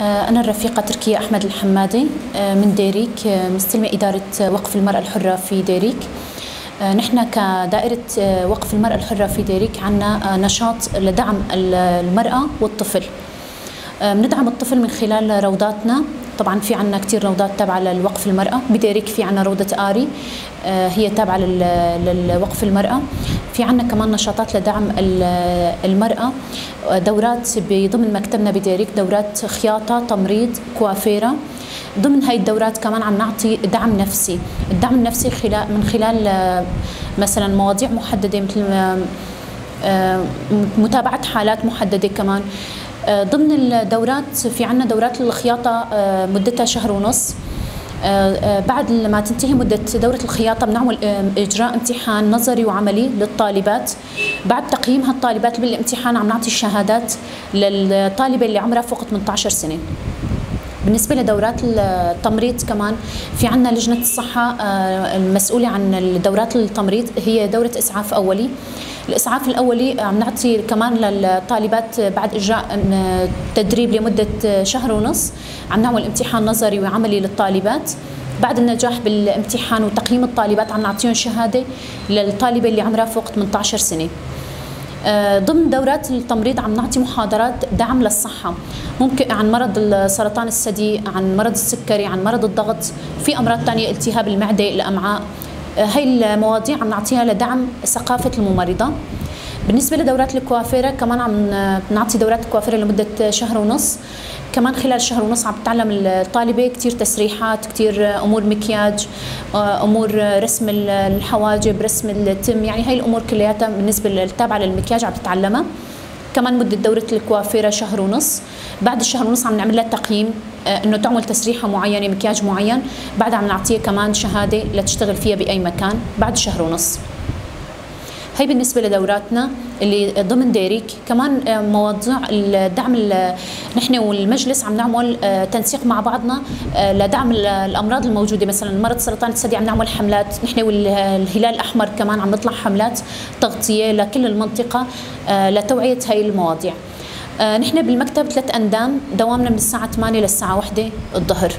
أنا الرفيقة تركيا أحمد الحمادي من ديريك، مستلمة إدارة وقف المرأة الحرة في ديريك. نحن كدائرة وقف المرأة الحرة في ديريك عنا نشاط لدعم المرأة والطفل. بندعم الطفل من خلال روضاتنا. طبعا في عنا كثير روضات تابعة للوقف المرأة. بديريك في عنا روضة آري هي تابعة للوقف المرأة. في عنا كمان نشاطات لدعم المرأة، دورات ضمن مكتبنا بديريك، دورات خياطة، تمريض، كوافيرة. ضمن هاي الدورات كمان عم نعطي دعم نفسي. الدعم النفسي من خلال مثلا مواضيع محددة، مثل متابعة حالات محددة. كمان ضمن الدورات في عنا دورات الخياطة مدتها شهر ونص. بعد ما تنتهي مدة دورة الخياطة بنعمل إجراء امتحان نظري وعملي للطالبات. بعد تقييم هالطالبات بالامتحان عم نعطي الشهادات للطالبة اللي عمرها فوق 18 سنة. بالنسبة لدورات التمريض كمان في عنا لجنة الصحة المسؤولة عن دورات التمريض، هي دورة إسعاف أولي. الإسعاف الأولي عم نعطي كمان للطالبات بعد إجراء تدريب لمدة شهر ونص. عم نعمل امتحان نظري وعملي للطالبات. بعد النجاح بالامتحان وتقييم الطالبات عم نعطيهم شهادة للطالبة اللي عمرها فوق 18 سنة. ضمن دورات التمريض عم نعطي محاضرات دعم للصحة، ممكن عن مرض سرطان الثدي، عن مرض السكري، عن مرض الضغط، في أمراض ثانية، التهاب المعدة، الأمعاء. هاي المواضيع عم نعطيها لدعم ثقافة الممرضة. بالنسبة لدورات الكوافيرة كمان عم نعطي دورات الكوافيرة لمدة شهر ونص. كمان خلال شهر ونص عم تتعلم الطالبة كتير تسريحات، كتير أمور مكياج، أمور رسم الحواجب، رسم التم، يعني هاي الأمور كلياتها بالنسبة للتابعة للمكياج عم تتعلمها. كمان مدة دورة الكوافيرة شهر ونص. بعد الشهر ونص عم نعمل لها تقييم انه تعمل تسريحة معينة، مكياج معين. بعدها عم نعطيها كمان شهادة لتشتغل فيها بأي مكان بعد شهر ونص. هي بالنسبة لدوراتنا اللي ضمن ديريك. كمان مواضيع الدعم، نحن والمجلس عم نعمل تنسيق مع بعضنا لدعم الأمراض الموجودة، مثلا مرض سرطان الثدي عم نعمل حملات، نحن والهلال الأحمر كمان عم نطلع حملات تغطية لكل المنطقة لتوعية هاي المواضيع. نحن بالمكتب 3 أندام، دوامنا من الساعة 8 للساعة 1 الظهر.